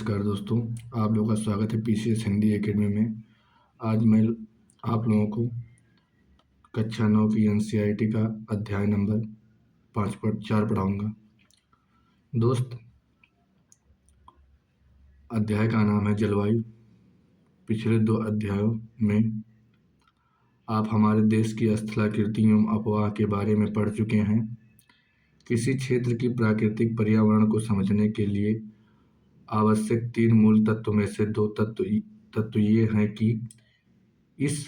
नमस्कार दोस्तों, आप लोगों का स्वागत है पीसीएस हिंदी एकेडमी में। आज मैं आप लोगों को कक्षा 9 की एनसीईआरटी का अध्याय नंबर 4 पढ़ाऊंगा। दोस्त, अध्याय का नाम है जलवायु। पिछले 2 अध्यायों में आप हमारे देश की स्थलाकृति एवं अपवाह के बारे में पढ़ चुके हैं। किसी क्षेत्र की प्राकृतिक पर्यावरण को समझने के लिए आवश्यक 3 मूल तत्व में से 2 तत्व ये हैं कि इस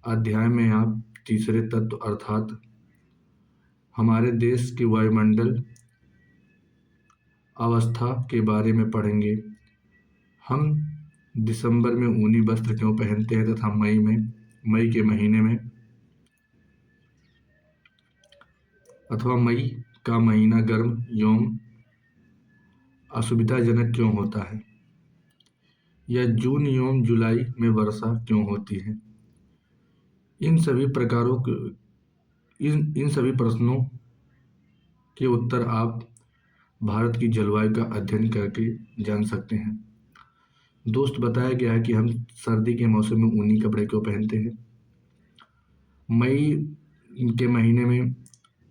अध्याय में आप तीसरे तत्व अर्थात हमारे देश की वायुमंडल अवस्था के बारे में पढ़ेंगे। हम दिसंबर में ऊनी वस्त्र क्यों पहनते हैं तथा मई के महीने में अथवा मई का महीना गर्म एवं असुविधाजनक क्यों होता है, या जून एवं जुलाई में वर्षा क्यों होती है। इन सभी प्रश्नों के उत्तर आप भारत की जलवायु का अध्ययन करके जान सकते हैं। दोस्त, बताया गया है कि हम सर्दी के मौसम में ऊनी कपड़े क्यों पहनते हैं, मई के महीने में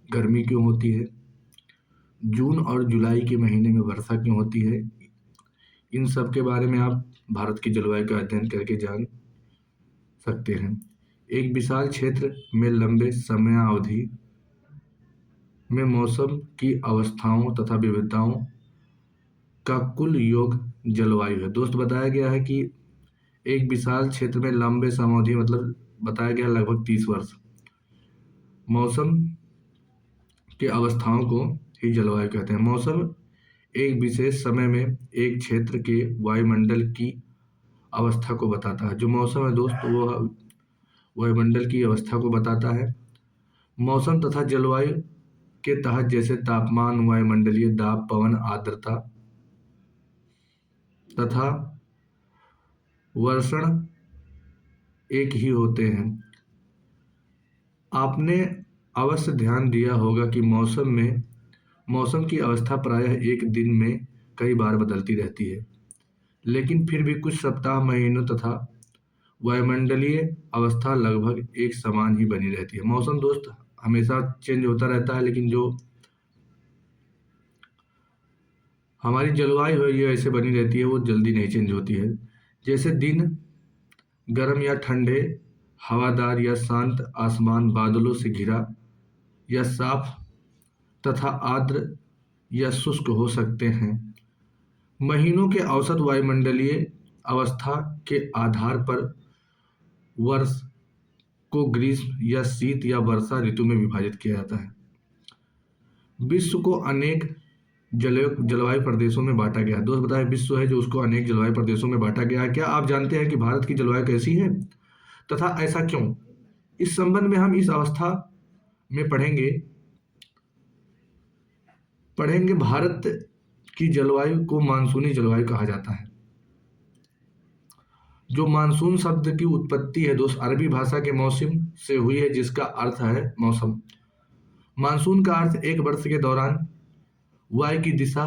गर्मी क्यों होती है, जून और जुलाई के महीने में वर्षा क्यों होती है। इन सब के बारे में आप भारत की जलवायु का अध्ययन करके जान सकते हैं। एक विशाल क्षेत्र में लंबे समयावधि में मौसम की अवस्थाओं तथा विविधताओं का कुल योग जलवायु है। दोस्त, बताया गया है कि एक विशाल क्षेत्र में लंबे समावधि मतलब बताया गया लगभग 30 वर्ष मौसम की अवस्थाओं को ही जलवायु कहते हैं। मौसम एक विशेष समय में एक क्षेत्र के वायुमंडल की अवस्था को बताता है। जो मौसम है दोस्त, वो वायुमंडल की अवस्था को बताता है। मौसम तथा जलवायु के तहत जैसे तापमान, वायुमंडलीय दाब, पवन, आर्द्रता तथा वर्षण एक ही होते हैं। आपने अवश्य ध्यान दिया होगा कि मौसम की अवस्था प्रायः एक दिन में कई बार बदलती रहती है, लेकिन फिर भी कुछ सप्ताह, महीनों तथा वायुमंडलीय अवस्था लगभग एक समान ही बनी रहती है। मौसम दोस्त हमेशा चेंज होता रहता है, लेकिन जो हमारी जलवायु है ये ऐसे बनी रहती है, वो जल्दी नहीं चेंज होती है। जैसे दिन गर्म या ठंडे, हवादार या शांत, आसमान बादलों से घिरा या साफ तथा आर्द्र या शुष्क हो सकते हैं। महीनों के औसत वायुमंडलीय अवस्था के आधार पर वर्ष को ग्रीष्म या शीत या वर्षा ऋतु में विभाजित किया जाता है। विश्व को अनेक जलवायु प्रदेशों में बांटा गया है। दोस्त, बताएं, विश्व है जो उसको अनेक जलवायु प्रदेशों में बांटा गया है। क्या आप जानते हैं कि भारत की जलवायु कैसी है तथा ऐसा क्यों? इस संबंध में हम इस अवस्था में पढ़ेंगे। भारत की जलवायु को मानसूनी जलवायु कहा जाता है। जो मानसून शब्द की उत्पत्ति है दोस्त अरबी भाषा के मौसम से हुई है, जिसका अर्थ है मौसम। मानसून का अर्थ एक वर्ष के दौरान वायु की दिशा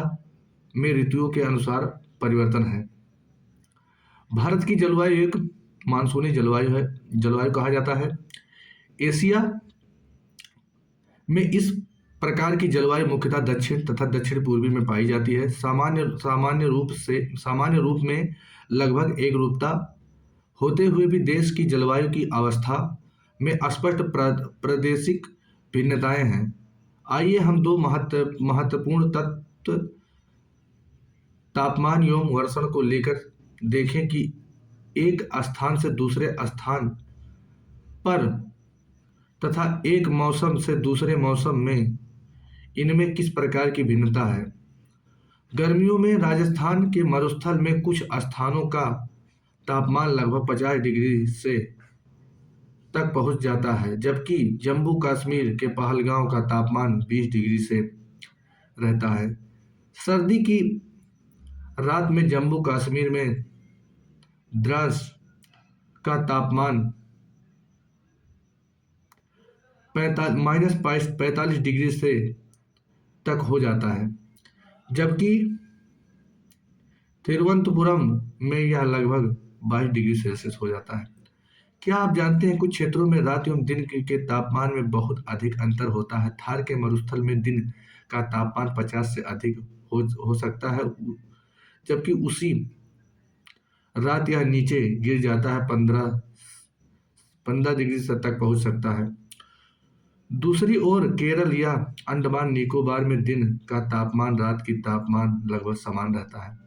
में ऋतुओं के अनुसार परिवर्तन है। भारत की जलवायु एक मानसूनी जलवायु कहा जाता है। एशिया में इस प्रकार की जलवायु मुख्यतः दक्षिण तथा दक्षिण पूर्वी में पाई जाती है। सामान्य रूप में लगभग एक रूपता होते हुए भी देश की जलवायु की अवस्था में स्पष्ट प्रादेशिक भिन्नताएं हैं। आइए हम 2 महत्वपूर्ण तत्व तापमान एवं वर्षण को लेकर देखें कि एक स्थान से दूसरे स्थान पर तथा एक मौसम से दूसरे मौसम में इनमें किस प्रकार की भिन्नता है। गर्मियों में राजस्थान के मरुस्थल में कुछ स्थानों का तापमान लगभग 50 डिग्री से तक पहुंच जाता है, जबकि जम्मू कश्मीर के पहलगांव का तापमान 20 डिग्री से रहता है। सर्दी की रात में जम्मू कश्मीर में द्रास का तापमान -45 डिग्री से तक हो जाता है, जबकि तिरुवनंतपुरम में यह लगभग 22 डिग्री सेल्सियस हो जाता है। क्या आप जानते हैं कुछ क्षेत्रों में रात एवं दिन के तापमान में बहुत अधिक अंतर होता है। थार के मरुस्थल में दिन का तापमान 50 से अधिक हो सकता है, जबकि उसी रात यह नीचे गिर जाता है, 15 डिग्री से तक पहुंच सकता है। दूसरी ओर केरल या अंडमान निकोबार में दिन का तापमान रात की तापमान लगभग समान रहता है।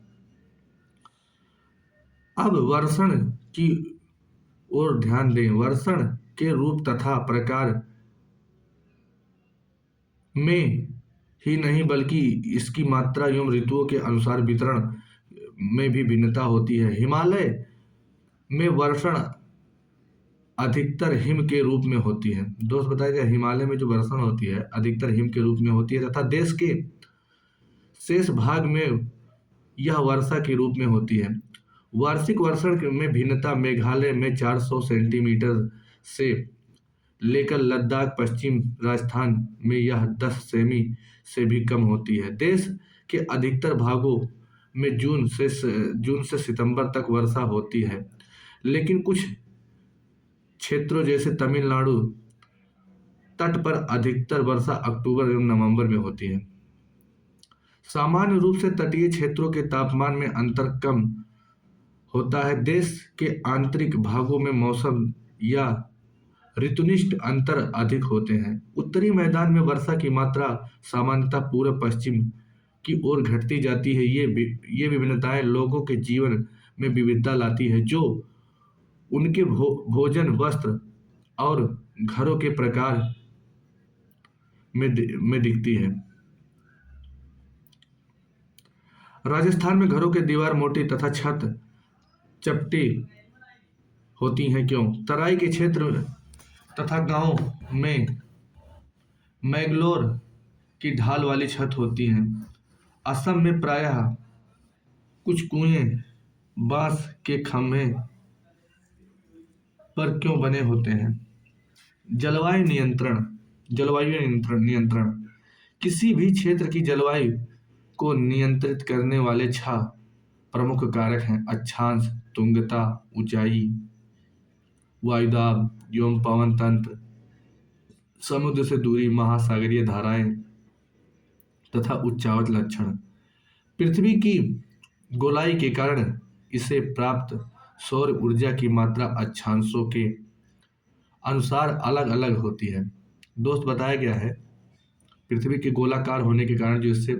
अब वर्षण की ओर ध्यान दें। वर्षण के रूप तथा प्रकार में ही नहीं बल्कि इसकी मात्रा एवं ऋतुओं के अनुसार वितरण में भी भिन्नता होती है। हिमालय में वर्षण अधिकतर हिम के रूप में होती है। दोस्त बताया गया हिमालय में जो वर्षण होती है अधिकतर हिम के रूप में होती है तथा देश के शेष भाग में यह वर्षा के रूप में होती है। वार्षिक वर्षण में भिन्नता मेघालय में 400 सेंटीमीटर से लेकर लद्दाख पश्चिम राजस्थान में यह 10 सेमी से भी कम होती है। देश के अधिकतर भागों में जून से सितंबर तक वर्षा होती है, लेकिन कुछ क्षेत्रों जैसे तमिलनाडु तट पर अधिकतर वर्षा अक्टूबर एवं नवंबर में होती है। सामान्य रूप से तटीय क्षेत्रों के तापमान में अंतर कम होता है। देश के आंतरिक भागों में मौसम या ऋतुनिष्ठ अंतर अधिक होते हैं। उत्तरी मैदान में वर्षा की मात्रा सामान्यतः पूर्व पश्चिम की ओर घटती जाती है। ये विभिन्नताएं लोगों के जीवन में विविधता लाती है, जो उनके भोजन, वस्त्र और घरों के प्रकार में दिखती है। राजस्थान में घरों के दीवार मोटी तथा छत चपटी होती हैं। क्यों? तराई के क्षेत्र तथा गांव में मैंगलोर की ढाल वाली छत होती हैं। असम में प्रायः कुछ कुएं बांस के खंभे पर क्यों बने होते हैं? जलवायु नियंत्रण किसी भी क्षेत्र की जलवायु को नियंत्रित करने वाले 6 प्रमुख कारक हैं: अक्षांश, तुंगता, ऊंचाई, वायुदाब एवं पवन तंत्र, समुद्र से दूरी, महासागरीय धाराएं तथा उच्चावच लक्षण। पृथ्वी की गोलाई के कारण इसे प्राप्त सौर ऊर्जा की मात्रा अक्षांशों के अनुसार अलग अलग होती है। दोस्त बताया गया है पृथ्वी के गोलाकार होने के कारण जो इससे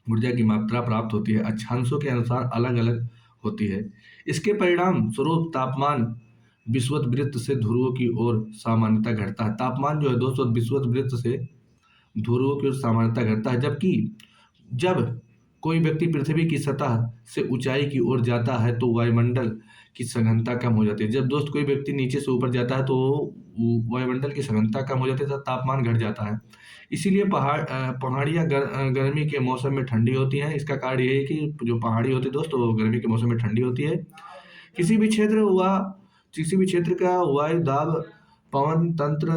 ऊर्जा की मात्रा प्राप्त होती है अक्षांशों के अनुसार अलग अलग होती है। इसके परिणाम स्वरूप तापमान विषुवत वृत्त से ध्रुवों की ओर सामान्यतः घटता है। तापमान जो है दोस्तों विषुवत वृत्त से ध्रुवों की ओर सामान्यतः घटता है, जबकि जब कोई व्यक्ति पृथ्वी की सतह से ऊंचाई की ओर जाता है तो वायुमंडल की सघनता कम हो जाती है। जब दोस्त कोई व्यक्ति नीचे से ऊपर जाता है तो वायुमंडल की सघनता कम हो जाती है तथा तापमान घट जाता है। इसीलिए पहाड़ियाँ गर्मी के मौसम में ठंडी होती हैं। इसका कारण ये है कि जो पहाड़ी होती है दोस्तों वो गर्मी के मौसम में ठंडी होती है। किसी भी क्षेत्र का वायु दाब पवन तंत्र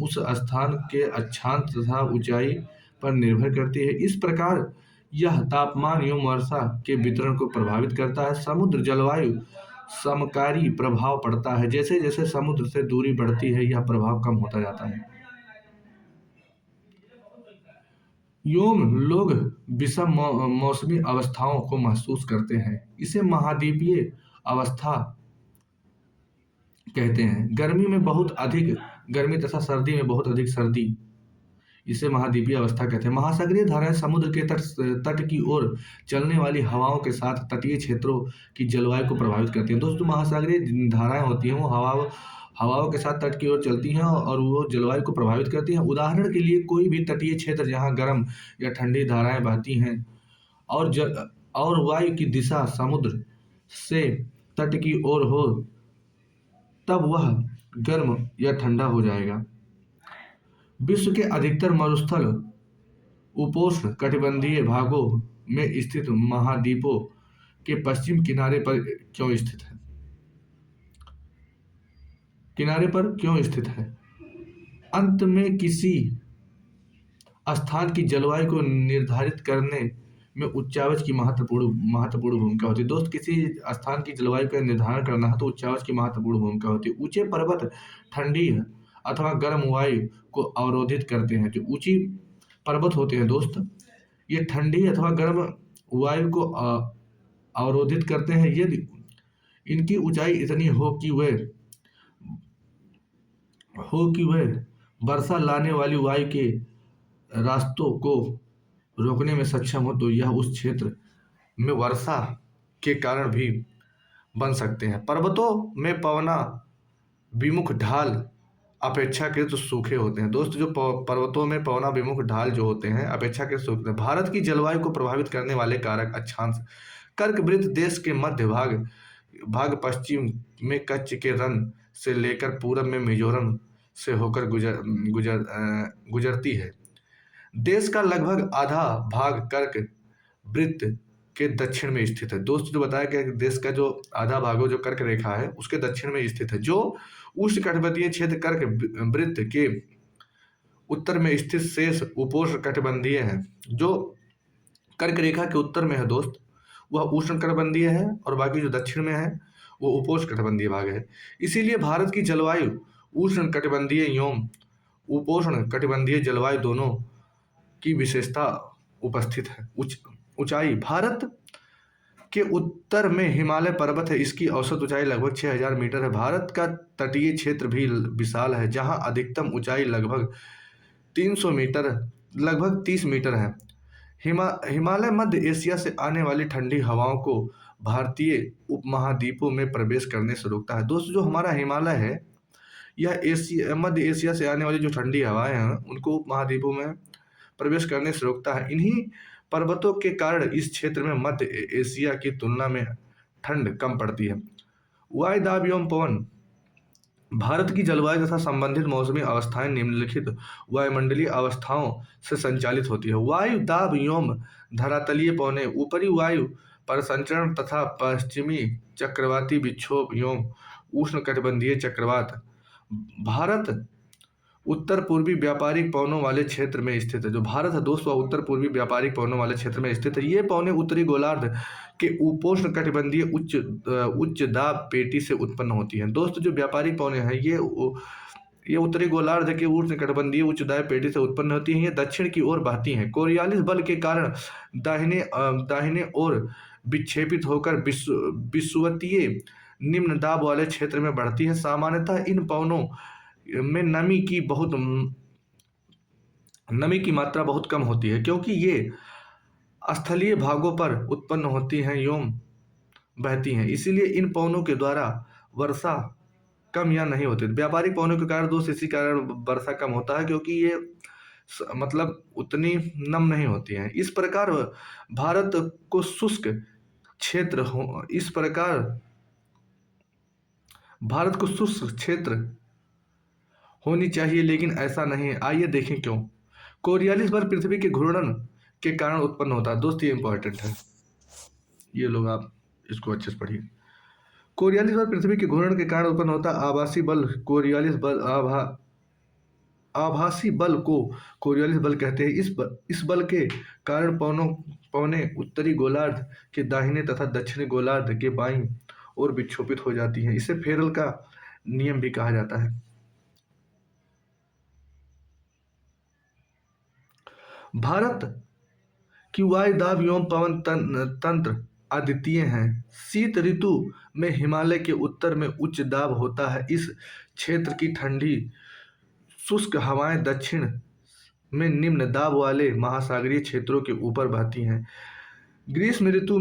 उस स्थान के अक्षांश तथा ऊंचाई पर निर्भर करती है। इस प्रकार यह तापमान एवं वर्षा के वितरण को प्रभावित करता है। समुद्र जलवायु समकारी प्रभाव पड़ता है। जैसे जैसे समुद्र से दूरी बढ़ती है यह प्रभाव कम होता जाता है। एवं लोग विषम मौसमी अवस्थाओं को महसूस करते हैं। इसे महाद्वीपीय अवस्था कहते हैं। गर्मी में बहुत अधिक गर्मी तथा सर्दी में बहुत अधिक सर्दी, इसे महाद्वीपीय अवस्था कहते हैं। महासागरीय धाराएं समुद्र के तट की ओर चलने वाली हवाओं के साथ तटीय क्षेत्रों की जलवायु को प्रभावित करती हैं। दोस्तों महासागरीय धाराएं होती हैं वो हवाओं के साथ तट की ओर चलती हैं और वो जलवायु को प्रभावित करती हैं। उदाहरण के लिए कोई भी तटीय क्षेत्र जहाँ गर्म या ठंडी धाराएं बहती हैं और वायु की दिशा समुद्र से तट की ओर हो तब वह गर्म या ठंडा हो जाएगा। विश्व के अधिकतर मरुस्थल उपोष्ण कटिबंधीय भागों में स्थित महाद्वीपों के पश्चिम किनारे पर क्यों स्थित है? अंत में किसी स्थान की जलवायु को निर्धारित करने में उच्चावच की महत्वपूर्ण महत्वपूर्ण भूमिका होती है। दोस्त, किसी स्थान की जलवायु का निर्धारण करना है तो उच्चावच की महत्वपूर्ण भूमिका होती है। ऊंचे पर्वत ठंडी अथवा गर्म वायु को अवरोधित करते हैं। जो ऊंची पर्वत होते हैं दोस्त, ये ठंडी अथवा गर्म वायु को अवरोधित करते हैं। यदि इनकी ऊंचाई इतनी हो कि वह वर्षा लाने वाली वायु के रास्तों को रोकने में सक्षम हो तो यह उस क्षेत्र में वर्षा के कारण भी बन सकते हैं। पर्वतों में पवना विमुख ढाल अपेक्षाकृत सूखे होते हैं। दोस्त, जो पर्वतों में पवना विमुख ढाल जो होते हैं अपेक्षाकृत सूखे होते हैं। भारत की जलवायु को प्रभावित करने वाले कारक अक्षांश। कर्क वृत्त देश के मध्य भाग पश्चिम में कच्छ के रन से लेकर पूरब में मिजोरम से होकर गुजरती है। देश का लगभग आधा भाग कर्क वृत्त के दक्षिण में स्थित है। दोस्त, जो बताया गया कि देश का जो आधा भाग है जो कर्क रेखा है उसके दक्षिण में स्थित है। जो उष्णकटिबंधीय क्षेत्र कर्क वृत्त के उत्तर में स्थित शेष उपोष्ण कटिबंधीय है। जो कर्क रेखा के उत्तर में है दोस्त, वह उष्णकटिबंधीय है और बाकी जो दक्षिण में है वो उपोष्ण कटिबंधीय भाग है। इसीलिए भारत की जलवायु उष्ण कटिबंधीय एवं उपोष्ण कटिबंधीय जलवायु दोनों की विशेषता उपस्थित है। ऊंचाई। भारत के उत्तर में हिमालय पर्वत है। इसकी औसत ऊंचाई लगभग 6000 मीटर है। भारत का तटीय क्षेत्र भी विशाल है, जहां अधिकतम ऊंचाई लगभग 300 मीटर लगभग 30 मीटर है। हिमालय मध्य एशिया से आने वाली ठंडी हवाओं को भारतीय उपमहाद्वीपों में प्रवेश करने से रोकता है। दोस्तों, जो हमारा हिमालय है यह मध्य एशिया से आने वाली जो ठंडी हवाएं हैं उनको उपमहाद्वीपों में प्रवेश करने से रोकता है। इन्हीं पर्वतों के कारण इस क्षेत्र में मध्य एशिया की तुलना में ठंड कम पड़ती है। वायु दाब एवं पवन। भारत की जलवायु तथा संबंधित मौसमी अवस्थाएं निम्नलिखित वायुमंडलीय अवस्थाओं से संचालित होती है। वायु दाब एवं धरातलीय पवनें। ऊपरी वायु परिसंचरण तथा पश्चिमी चक्रवाती विक्षोभ एवं उष्णकटिबंधीय चक्रवात। भारत उत्तर पूर्वी व्यापारिक पवनों वाले क्षेत्र में स्थित है। जो भारत है दोस्तों उत्तर पूर्वी व्यापारिक पवनों वाले क्षेत्र में स्थित है। ये पवनें उत्तरी गोलार्ध के उपोष्ण कटिबंधीय उच्च दाब पेटी से उत्पन्न होती हैं। दोस्तों, जो व्यापारिक पवनें हैं ये उत्तरी गोलार्ध के उष्ण कटिबंधीय उच्च दाब पेटी से उत्पन्न होती हैं। ये दक्षिण की ओर बहती हैं। कोरियालिस बल के कारण दाहिने ओर विक्षेपित होकर विषुवतीय निम्न दाब वाले क्षेत्र में बढ़ती है। सामान्यतः इन पवनों में नमी की मात्रा बहुत कम होती है, क्योंकि ये स्थलीय भागों पर उत्पन्न होती हैं एवं बहती हैं। इसीलिए इन पवनों के द्वारा वर्षा कम या नहीं होती। व्यापारिक पवनों के कारण दोस्त इसी कारण वर्षा कम होता है, क्योंकि ये मतलब उतनी नम नहीं होती हैं। इस प्रकार भारत को शुष्क क्षेत्र होनी चाहिए, लेकिन ऐसा नहीं है। आइए देखें क्यों। कोरियालिस बल पृथ्वी के घूर्णन के कारण उत्पन्न होता है। दोस्त, ये इंपॉर्टेंट है, ये लोग आप इसको अच्छे से पढ़िए। कोरियालिस बल पृथ्वी के घूर्णन के कारण उत्पन्न होता है। आभासी बल को कोरियालिस बल कहते हैं। इस बल के कारण पवनें उत्तरी गोलार्ध के दाहिने तथा दक्षिणी गोलार्ध के बाईं ओर विक्षोभित हो जाती हैं। इसे फेरल का नियम भी कहा जाता है। भारत की वायु दाब एवं पवन तंत्र अद्वितीय है। शीत ऋतु में हिमालय के उत्तर में उच्च दाब होता है। इस क्षेत्र की ठंडी शुष्क हवाएं दक्षिण में निम्न दाब वाले महासागरीय क्षेत्रों के ऊपर बहती हैं। ग्रीष्म ऋतु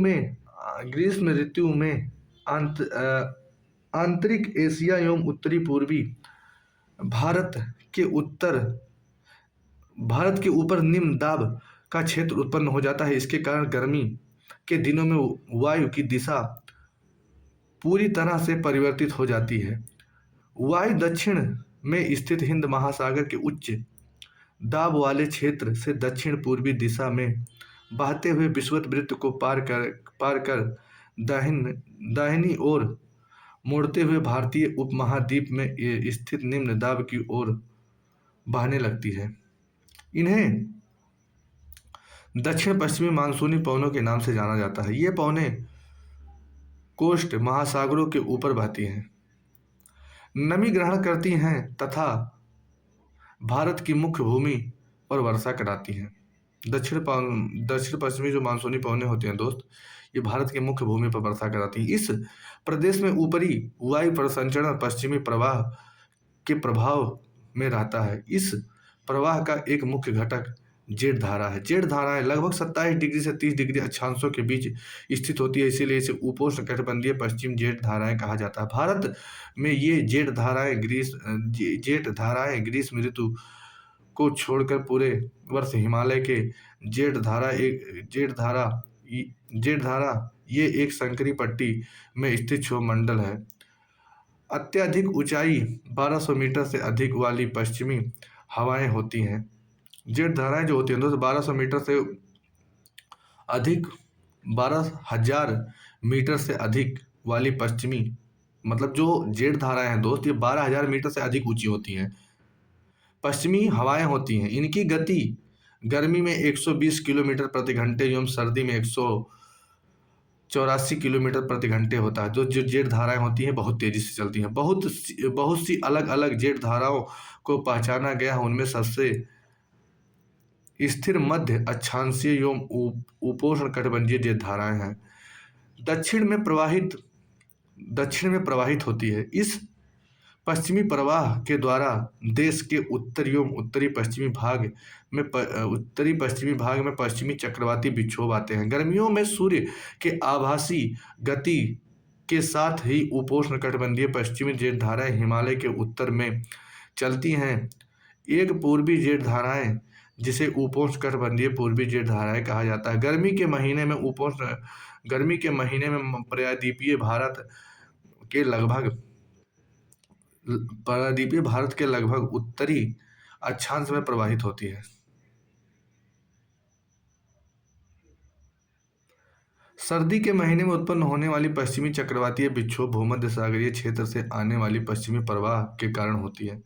में आंतरिक एशिया एवं उत्तरी पूर्वी भारत के ऊपर निम्न दाब का क्षेत्र उत्पन्न हो जाता है। इसके कारण गर्मी के दिनों में वायु की दिशा पूरी तरह से परिवर्तित हो जाती है। वायु दक्षिण में स्थित हिंद महासागर के उच्च दाब वाले क्षेत्र से दक्षिण पूर्वी दिशा में बहते हुए विषुवत वृत्त को पार कर दाहिनी ओर मुड़ते हुए भारतीय उपमहाद्वीप में स्थित निम्न दाब की ओर बहने लगती है। इन्हें दक्षिण पश्चिमी मानसूनी पवनों के नाम से जाना जाता है। ये पवनें कोस्ट महासागरों के ऊपर बहती हैं, नमी ग्रहण करती हैं तथा भारत की मुख्य भूमि पर वर्षा कराती हैं। दक्षिण पश्चिमी जो मानसूनी पवनें होती हैं दोस्त, ये भारत की मुख्य भूमि पर वर्षा कराती हैं। इस प्रदेश में ऊपरी वायु परिसंचरण पश्चिमी प्रवाह के प्रभाव में रहता है। इस प्रवाह का एक मुख्य घटक जेठ धारा है। जेठ धाराएं लगभग 27 डिग्री से 30 डिग्री अक्षांशों के बीच स्थित होती है, इसीलिए इसे उपोष्ण कटिबंधीय पश्चिम जेठ धाराएं कहा जाता है। भारत में ये जेठ धाराएं ग्रीष्म ऋतु को छोड़कर पूरे वर्ष हिमालय के जेठ धारा ये एक संकरी पट्टी में स्थित क्षोभ मंडल है। अत्यधिक ऊंचाई 1200 मीटर से अधिक वाली पश्चिमी हवाएं होती हैं। जेट धाराएं जो होती हैं दोस्तों 1200 मीटर से अधिक 12,000 मीटर से अधिक वाली पश्चिमी, मतलब जो जेट धाराएं हैं दोस्त, ये 12,000 मीटर से अधिक ऊंची होती हैं, पश्चिमी हवाएं होती हैं। इनकी गति गर्मी में 120 किलोमीटर प्रति घंटे एवं सर्दी में 184 किलोमीटर प्रति घंटे होता है। जो जो जेट धाराएं होती हैं बहुत तेजी से चलती हैं। बहुत सी अलग अलग जेट धाराओं को पहचाना गया है। उनमें सबसे स्थिर मध्य अक्षांशीय एवं उपोष्ण कटिबंधीय जेट धाराएं हैं। दक्षिण में प्रवाहित होती है। इस पश्चिमी प्रवाह के द्वारा देश के उत्तरी एवं उत्तरी पश्चिमी भाग में पश्चिमी चक्रवाती विक्षोभ आते हैं। गर्मियों में सूर्य के आभासी गति के साथ ही उपोष्ण कटिबंधीय पश्चिमी जेट धाराएं हिमालय के उत्तर में चलती हैं। एक पूर्वी जेट धाराएं जिसे उपोष्ण कटिबंधीय पूर्वी जेट धाराएं कहा जाता है। गर्मी के महीने में प्रायद्वीपीय भारत के लगभग उत्तरी अक्षांश में प्रवाहित होती है। सर्दी के महीने में उत्पन्न होने वाली पश्चिमी चक्रवातीय विक्षोभ भूमध्य सागरीय क्षेत्र से आने वाली पश्चिमी प्रवाह के कारण होती है।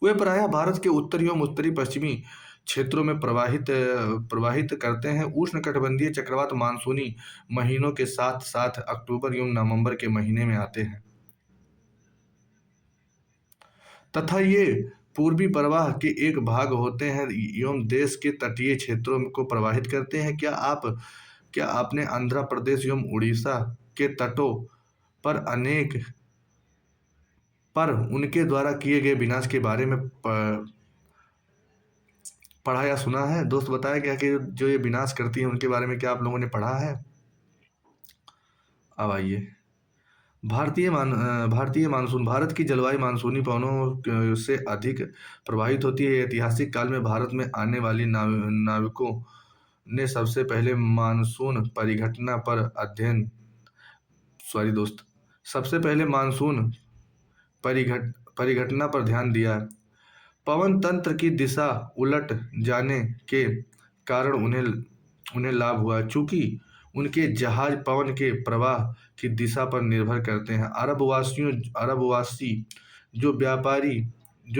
वे प्रायः भारत के उत्तरी एवं उत्तरी पश्चिमी क्षेत्रों में प्रवाहित करते हैं। उष्णकटिबंधीय चक्रवात मानसूनी महीनों के साथ साथ अक्टूबर एवं नवंबर के महीने में आते हैं तथा ये पूर्वी प्रवाह के एक भाग होते हैं एवं देश के तटीय क्षेत्रों को प्रभावित करते हैं। क्या आपने आंध्र प्रदेश एवं उड़ीसा के तटों पर उनके द्वारा किए गए विनाश के बारे में पढ़ा या सुना है? दोस्त बताया गया कि जो ये विनाश करती हैं उनके बारे में क्या आप लोगों ने पढ़ा है? अब आइए, भारतीय मानसून। भारत की जलवायु मानसूनी पवनों से अधिक प्रभावित होती है। ऐतिहासिक काल में भारत में आने वाली नाविकों ने सबसे पहले मानसून परिघटना पर ध्यान दिया। पवन तंत्र की दिशा उलट जाने के कारण उन्हें लाभ हुआ, चूंकि उनके जहाज पवन के प्रवाह की दिशा पर निर्भर करते हैं। अरबवासी जो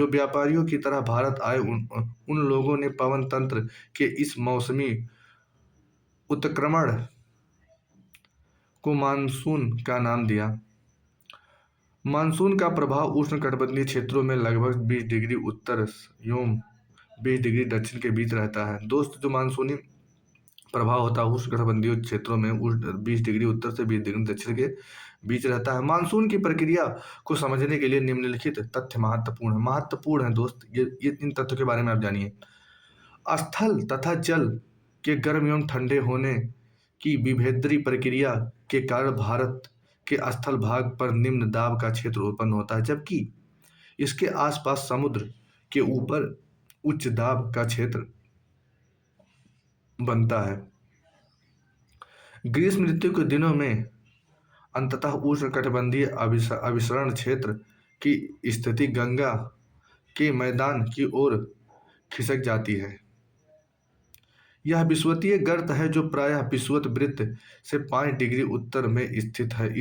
व्यापारियों की तरह भारत आए, उन लोगों ने पवन तंत्र के इस मौसमी उत्क्रमण को मानसून का नाम दिया। मानसून का प्रभाव उष्णकटिबंधीय क्षेत्रों में लगभग 20 डिग्री उत्तर एवं 20 डिग्री दक्षिण के बीच रहता है। दोस्त, जो मानसूनी प्रभाव होता है उष्णकटिबंधीय क्षेत्रों में 20 डिग्री उत्तर से 20 डिग्री दक्षिण के बीच रहता है। मानसून की प्रक्रिया को समझने के लिए निम्नलिखित तथ्य महत्वपूर्ण है दोस्त। ये इन तथ्यों के बारे में आप जानिए। स्थल तथा जल के गर्म एवं ठंडे होने की विभेदरी प्रक्रिया के कारण भारत के स्थल भाग पर निम्न दाब का क्षेत्र उत्पन्न होता है, जबकि इसके आसपास समुद्र के ऊपर उच्च दाब का क्षेत्र बनता है। ग्रीष्म ऋतु के दिनों में अंततः उष्णकटिबंधीय अभिसरण क्षेत्र की स्थिति गंगा के मैदान की ओर खिसक जाती है। यह विषुवतीय गर्त है जो प्रायः विषुवत वृत्त से 5 डिग्री उत्तर में स्थित है।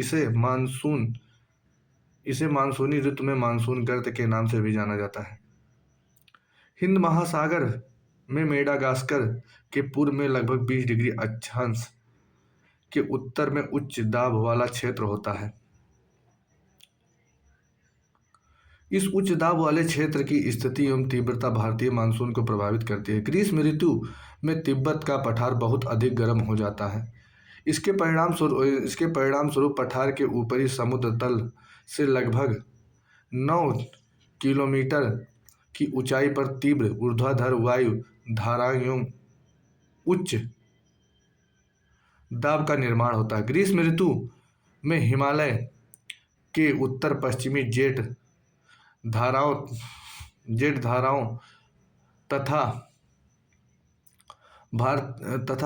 इसे मानसूनी ऋतु में मानसून गर्त के नाम से भी जाना जाता है। हिंद महासागर में मेडागास्कर के पूर्व में लगभग 20 डिग्री अक्षांश के उत्तर में उच्च दाब वाला क्षेत्र होता है। इस उच्च दाब वाले क्षेत्र की स्थिति एवं तीव्रता भारतीय मानसून को प्रभावित करती है। ग्रीष्म ऋतु में तिब्बत का पठार बहुत अधिक गर्म हो जाता है। इसके परिणाम स्वरूप पठार के ऊपरी समुद्र तल से लगभग 9 किलोमीटर की ऊंचाई पर तीव्र ऊर्ध्वाधर वायु धाराएं एवं उच्च दाब का निर्माण होता है। ग्रीष्म ऋतु में हिमालय के उत्तर पश्चिमी धाराओं जेट धाराओं तथा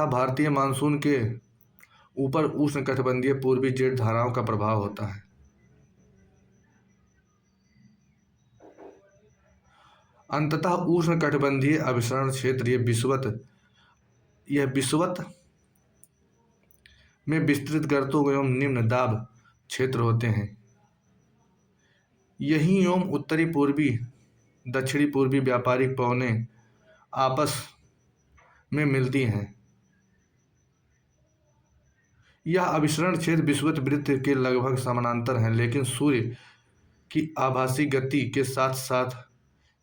भारतीय मानसून के ऊपर उष्णकटिबंधीय पूर्वी जेट धाराओं का प्रभाव होता है। अंततः उष्णकटिबंधीय अभिसरण क्षेत्र यह विषुवत में विस्तृत गर्तों एवं निम्न दाब क्षेत्र होते हैं। यही एवं उत्तरी पूर्वी दक्षिणी पूर्वी व्यापारिक पवनें आपस में मिलती हैं। यह अभिसरण क्षेत्र विषुवत वृत्त के लगभग समानांतर हैं, लेकिन सूर्य की आभासी गति के साथ साथ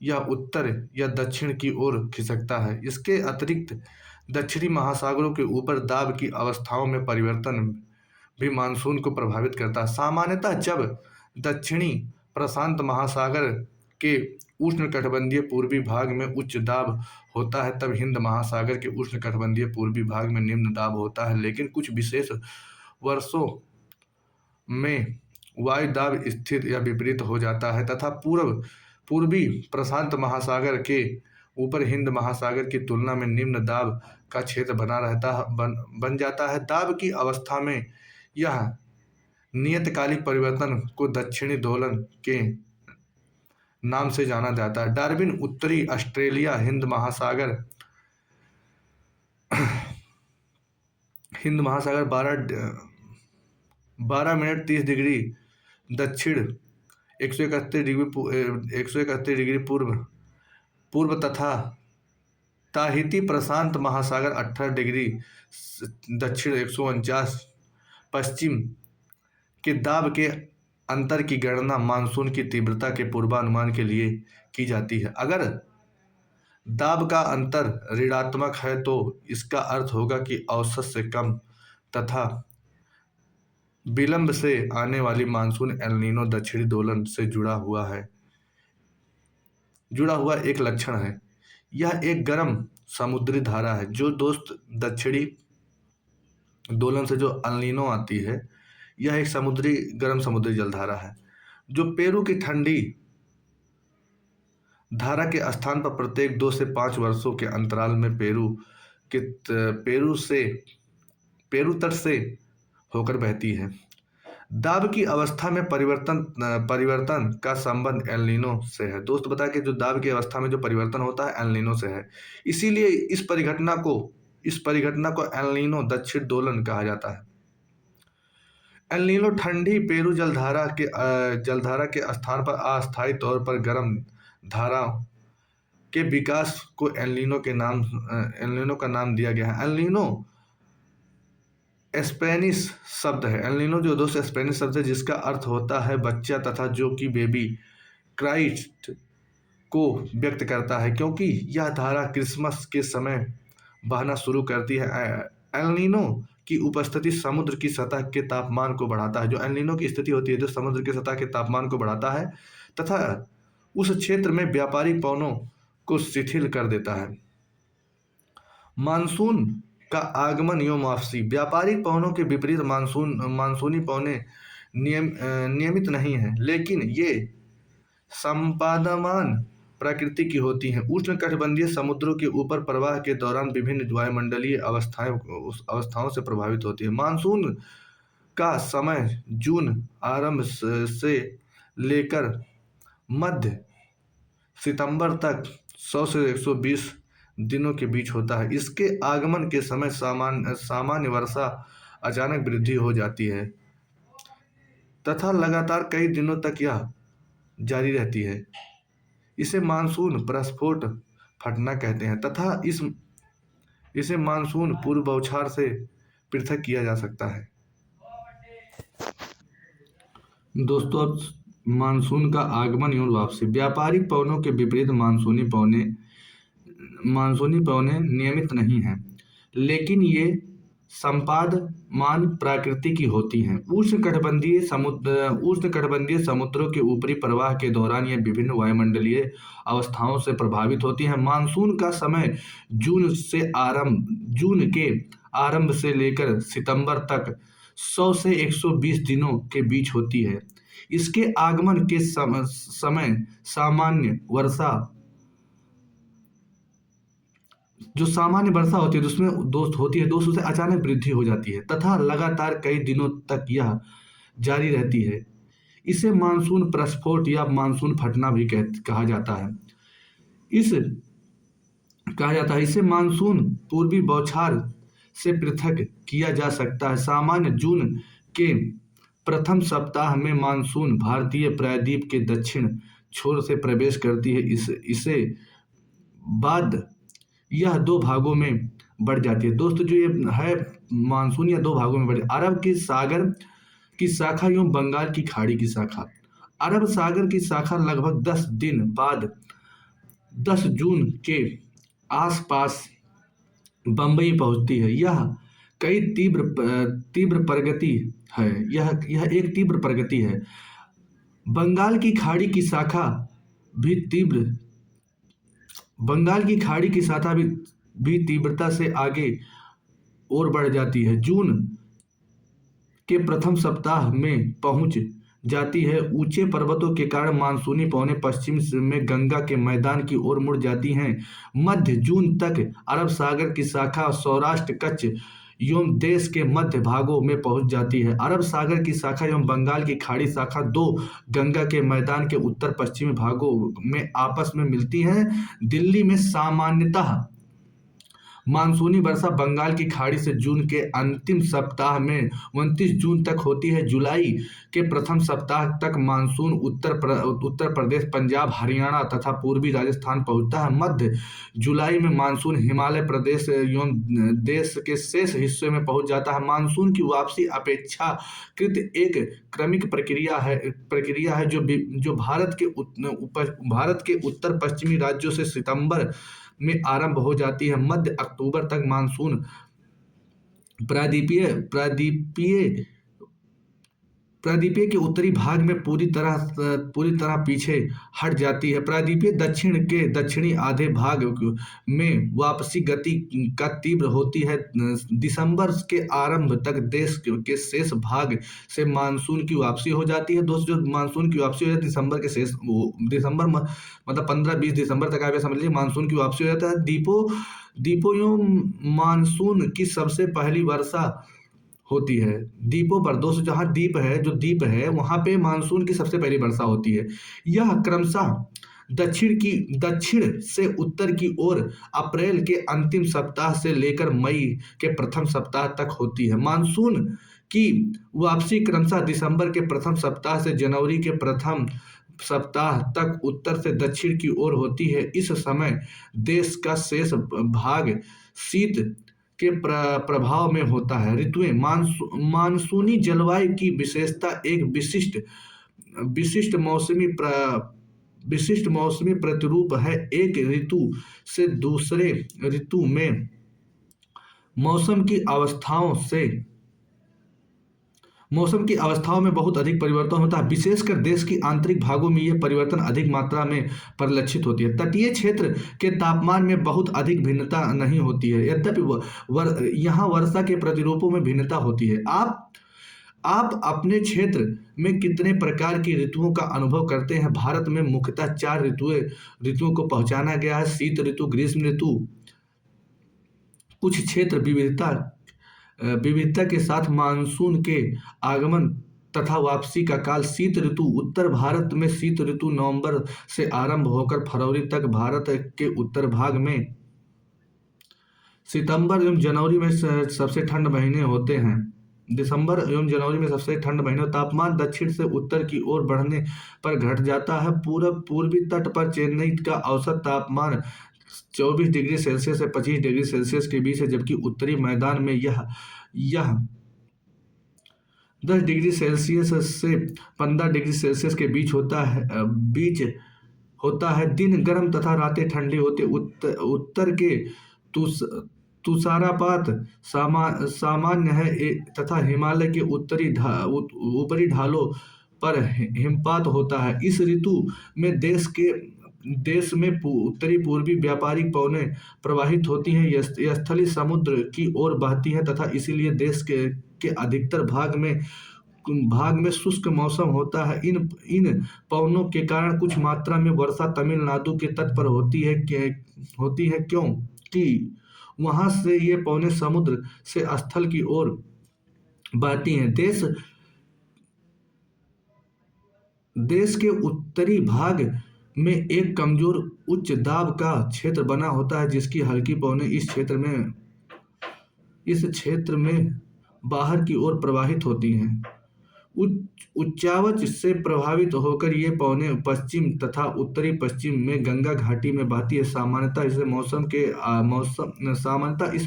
यह उत्तर या दक्षिण की ओर खिसकता है। इसके अतिरिक्त दक्षिणी महासागरों के ऊपर दाब की अवस्थाओं में परिवर्तन भी मानसून को प्रभावित करता है। सामान्यतः जब दक्षिणी प्रशांत महासागर के उष्णकटिबंधीय पूर्वी भाग में उच्च दाब होता है, तब हिंद महासागर के उष्णकटिबंधीय पूर्वी भाग में निम्न दाब होता है। लेकिन कुछ विशेष वर्षों में वायु दाब स्थिर या विपरीत हो जाता है तथा पूर्वी प्रशांत महासागर के ऊपर हिंद महासागर की तुलना में निम्न दाब का क्षेत्र बन जाता है। दाब की अवस्था में यह नियतकालिक परिवर्तन को दक्षिणी दोलन के नाम से जाना जाता है। डार्विन उत्तरी ऑस्ट्रेलिया हिंद महासागर 12 मिनट 30 डिग्री दक्षिण 131 डिग्री पूर्व तथा ताहिती प्रशांत महासागर 18 डिग्री दक्षिण 149 पश्चिम के दाब के अंतर की गणना मानसून की तीव्रता के पूर्वानुमान के लिए की जाती है। अगर दाब का अंतर ऋणात्मक है तो इसका अर्थ होगा कि औसत से कम तथा विलंब से आने वाली मानसून एल नीनो दक्षिणी दोलन से जुड़ा हुआ एक लक्षण है। यह एक गर्म समुद्री धारा है जो दोस्त दक्षिणी दोलन से जो एल नीनो आती है, यह एक गर्म समुद्री जलधारा है जो पेरू की ठंडी धारा के स्थान पर प्रत्येक 2 से 5 वर्षों के अंतराल में पेरू तट से होकर बहती है। दाब की अवस्था में परिवर्तन का संबंध एल नीनो से है। दोस्त बता के जो दाब की अवस्था में जो परिवर्तन होता है एल नीनो से है, इसीलिए इस परिघटना को एल नीनो दक्षिण दोलन कहा जाता है। एल नीनो ठंडी पेरू जलधारा के स्थान पर अस्थायी तौर पर गर्म धारा के विकास को एल नीनो का नाम दिया गया है। एल नीनो स्पेनिश शब्द है। एल नीनो जो दोस्त स्पेनिश शब्द है जिसका अर्थ होता है बच्चा तथा जो कि बेबी क्राइस्ट को व्यक्त करता है, क्योंकि यह धारा क्रिसमस के समय बहना शुरू करती है। एल नीनो की उपस्थिति समुद्र की सतह के तापमान को बढ़ाता है। जो एल नीनो की स्थिति होती है जो समुद्र की सतह के तापमान को बढ़ाता है तथा उस क्षेत्र में व्यापारिक पवनों को शिथिल कर देता है। मानसून का आगमन एवं वापसी। व्यापारिक पवनों के विपरीत मानसूनी पवनें नियमित नहीं हैं, लेकिन ये संपादमान प्रकृति की होती हैं। उष्णकटिबंधीय समुद्रों के ऊपर प्रवाह के दौरान विभिन्न वायुमंडलीय अवस्थाओं से प्रभावित होती है। मानसून का समय जून आरंभ से लेकर मध्य सितंबर तक 100 से 120 दिनों के बीच होता है। इसके आगमन के समय सामान्य वर्षा अचानक वृद्धि हो जाती है तथा लगातार कई दिनों तक यह जारी रहती है। इसे मानसून प्रस्फोट फटना कहते हैं तथा इसे मानसून पूर्व बौछार से पृथक किया जा सकता है। दोस्तों, अब मानसून का आगमन एवं वापसी। व्यापारिक पवनों के विपरीत मानसूनी पवनें नियमित नहीं हैं, लेकिन ये संपादमान प्रकृति की होती हैं। उष्णकटिबंधीय समुद्रों के ऊपरी प्रवाह के दौरान ये विभिन्न वायुमंडलीय अवस्थाओं से प्रभावित होती हैं। मानसून का समय जून के आरंभ से लेकर सितंबर तक 100 से 120 दिनों के बीच होती है। इसके आगमन के समय सामान्य वर्षा होती है उसमें दोस्त उससे अचानक वृद्धि हो जाती है तथा लगातार कई दिनों तक यह जारी रहती है। इसे मानसून प्रस्फोट या मानसून फटना भी कहा जाता है। इसे मानसून पूर्वी बौछार से पृथक किया जा सकता है। सामान्य जून के प्रथम सप्ताह में मानसून भारतीय प्रायद्वीप के दक्षिण छोर से प्रवेश करती है। इसे बाद यह दो भागों में बढ़ जाती है। दोस्तों, जो ये है मानसून या दो भागों में बढ़, अरब की सागर की शाखा एवं बंगाल की खाड़ी की शाखा। अरब सागर की शाखा लगभग 10 दिन बाद 10 जून के आसपास बंबई पहुंचती है। यह एक तीव्र प्रगति है। बंगाल की खाड़ी की शाखा भी तीव्रता से आगे और बढ़ जाती है। जून के प्रथम सप्ताह में पहुंच जाती है। ऊंचे पर्वतों के कारण मानसूनी पवनें पश्चिम में गंगा के मैदान की ओर मुड़ जाती हैं। मध्य जून तक अरब सागर की शाखा सौराष्ट्र, कच्छ एवं देश के मध्य भागों में पहुंच जाती है। अरब सागर की शाखा एवं बंगाल की खाड़ी शाखा दो गंगा के मैदान के उत्तर पश्चिमी भागों में आपस में मिलती हैं। दिल्ली में सामान्यतः मानसूनी वर्षा बंगाल की खाड़ी से जून के अंतिम सप्ताह में 29 जून तक होती है। जुलाई के प्रथम सप्ताह तक मानसून उत्तर प्रदेश, पंजाब, हरियाणा तथा पूर्वी राजस्थान पहुंचता है। मध्य जुलाई में मानसून हिमालय प्रदेश एवं देश के शेष हिस्सों में पहुंच जाता है। मानसून की वापसी अपेक्षाकृत एक क्रमिक प्रक्रिया है जो भारत के उत्तर पश्चिमी राज्यों से सितंबर में आरंभ हो जाती है। मध्य अक्टूबर तक मानसून प्रायद्वीपीय के उत्तरी भाग में पूरी तरह पीछे हट जाती है। प्रायद्वीपीय दक्षिण के दक्षिणी आधे भाग में वापसी गति का तीव्र होती है। दिसंबर के आरंभ तक देश के शेष भाग से मानसून की वापसी हो जाती है। दोस्तों, जो मानसून की वापसी हो जाती है दिसंबर मतलब 15-20 दिसंबर तक आप समझ लीजिए मानसून की वापसी हो जाता है। द्वीपों एवं मानसून की सबसे पहली वर्षा होती है। द्वीपों पर दोस्तों जो द्वीप है वहां पे मानसून की सबसे पहली वर्षा होती है। यह क्रमशः दक्षिण से उत्तर की ओर अप्रैल के अंतिम सप्ताह से लेकर मई के प्रथम सप्ताह तक होती है। मानसून की वापसी क्रमशः दिसंबर के प्रथम सप्ताह से जनवरी के प्रथम सप्ताह तक उत्तर से दक्षिण की ओर होती है। इस समय देश का शेष भाग शीत के प्रभाव में होता है। ऋतुएं। मानसूनी जलवायु की विशेषता एक विशिष्ट मौसमी प्रतिरूप है। एक ऋतु से दूसरे ऋतु में मौसम की अवस्थाओं में बहुत अधिक परिवर्तन होता है। विशेषकर देश की आंतरिक भागों में यह परिवर्तन अधिक मात्रा में परिलक्षित होती है। तटीय क्षेत्र के तापमान में बहुत अधिक भिन्नता नहीं होती है, यद्यपि यहाँ वर्षा के प्रतिरूपों में भिन्नता होती है। आप अपने क्षेत्र में कितने प्रकार की ऋतुओं का अनुभव करते हैं? भारत में मुख्यतः 4 ऋतुओं को पहचाना गया है: शीत ऋतु, ग्रीष्म ऋतु, कुछ क्षेत्र विविधता के साथ मानसून के आगमन तथा वापसी का काल। शीत ऋतु। उत्तर भारत में शीत ऋतु नवंबर से आरंभ होकर फरवरी तक, भारत के उत्तर भाग में सितंबर एवं जनवरी में सबसे ठंड महीने होते हैं। दिसंबर एवं जनवरी में सबसे ठंड महीने। तापमान दक्षिण से उत्तर की ओर बढ़ने पर घट जाता है। पूर्वी तट पर चेन्नई का औसत तापमान 24 डिग्री सेल्सियस से 25 डिग्री सेल्सियस के बीच है, जबकि उत्तरी मैदान में यह 10 डिग्री सेल्सियस से 15 डिग्री सेल्सियस के बीच होता है। दिन गर्म तथा रातें ठंडी होती। उत्तर के तुस तुषारपात सामान्य है, तथा हिमालय के ऊपरी ढालों पर हिमपात होता है। इस ऋतु में देश में उत्तरी पूर्वी व्यापारिक पवनें प्रवाहित होती हैं। यह स्थली समुद्र की ओर बहती है, तथा इसीलिए देश के अधिकतर भाग में शुष्क मौसम होता है। इन पवनों के कारण कुछ मात्रा में वर्षा तमिलनाडु के तट पर होती है, क्योंकि वहां से ये पवनें समुद्र से स्थल की ओर बहती हैं। देश के उत्तरी भाग में एक कमजोर उच्च दाब का क्षेत्र बना होता है, जिसकी हल्की पवनें इस क्षेत्र में बाहर की ओर प्रवाहित होती हैं। उच्चावच से प्रभावित होकर ये पवनें पश्चिम तथा उत्तरी पश्चिम में गंगा घाटी में बहती है। सामान्यतः इस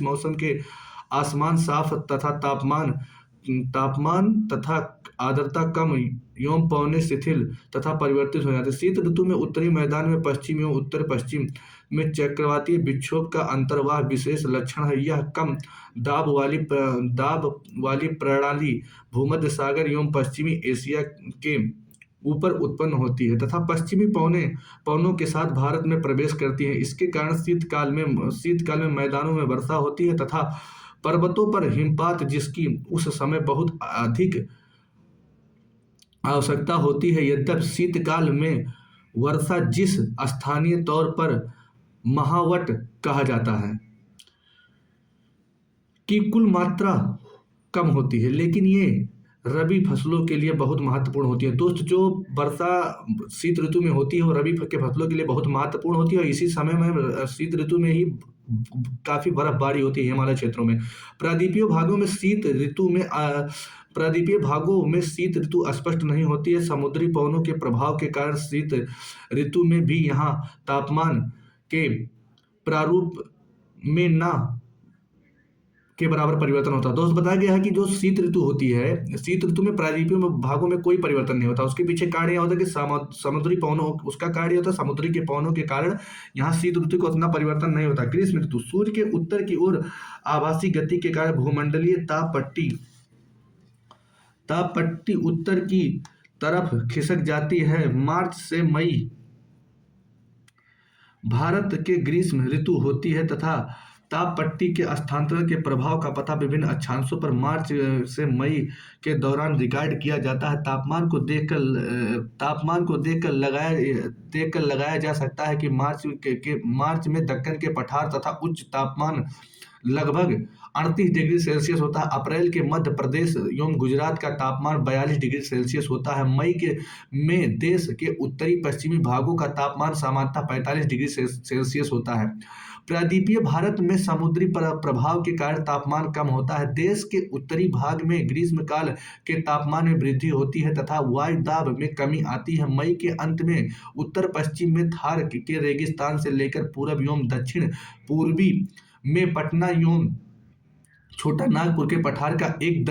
मौसम के आसमान साफ तथा तापमान तथा आर्द्रता कम एवं पवनें शिथिल तथा परिवर्तित हो जाते हैं। शीत ऋतु में उत्तरी मैदान में पश्चिम एवं उत्तर पश्चिम में चक्रवातीय विक्षोभ का अंतर्वाह विशेष लक्षण है। यह कम दाब वाली प्रणाली भूमध्य सागर एवं पश्चिमी एशिया के ऊपर उत्पन्न होती है, तथा पश्चिमी पवनों के साथ भारत में प्रवेश करती है। इसके कारण शीतकाल में मैदानों में वर्षा होती है तथा पर्वतों पर हिमपात, जिसकी उस समय बहुत अधिक आवश्यकता होती है। यद्यपि शीतकाल में वर्षा जिस स्थानीय तौर पर महावट कहा जाता है की कुल मात्रा कम होती है, लेकिन ये रबी फसलों के लिए बहुत महत्वपूर्ण होती है। दोस्त, जो वर्षा शीत ऋतु में होती है वो रबी के फसलों के लिए बहुत महत्वपूर्ण होती है, और इसी समय में शीत ऋतु में ही काफी बर्फबारी होती है हिमालय क्षेत्रों में। प्रायद्वीपीय भागों में शीत ऋतु स्पष्ट नहीं होती है। समुद्री पवनों के प्रभाव के कारण शीत ऋतु में भी यहाँ तापमान के प्रारूप में न के बराबर परिवर्तन होता है। दोस्त, बताया गया है कि जो शीत ऋतु होती है, शीत ऋतु में प्रायद्वीपीय भागों में कोई परिवर्तन नहीं होता। उसके पीछे कारण यह होता है कि समुद्री पवनों उसका कारण होता है समुद्री के पवनों के कारण यहाँ शीत ऋतु को उतना परिवर्तन नहीं होता। ग्रीष्म ऋतु, सूर्य के उत्तर की ओर आभासी गति के कारण भूमंडलीय ताप पट्टी उत्तर की तरफ खिसक जाती है। मार्च से मई भारत के ग्रीष्म ऋतु होती है, तथा ताप पट्टी के स्थानांतरण के प्रभाव का पता विभिन्न अक्षांशों पर मार्च से मई के दौरान रिकॉर्ड किया जाता है। तापमान को देखकर लगाया जा सकता है कि मार्च में दक्कन के पठार तथा उच्च तापमान लगभग 38 डिग्री सेल्सियस होता है। अप्रैल के मध्य प्रदेश एवं गुजरात का तापमान 42 डिग्री सेल्सियस होता है। मई में देश के उत्तरी पश्चिमी भागों का तापमान सामान्यतः 45 डिग्री सेल्सियस होता है। प्रायद्वीपीय भारत में समुद्री प्रभाव के कारण तापमान कम होता है। देश के उत्तरी भाग में ग्रीष्मकाल के तापमान में वृद्धि होती है तथा वायु दाब में कमी आती है। मई के अंत में उत्तर पश्चिम में थार के रेगिस्तान से लेकर पूर्व एवं दक्षिण पूर्वी में पटना एवं छोटा नागपुर के पठार का एक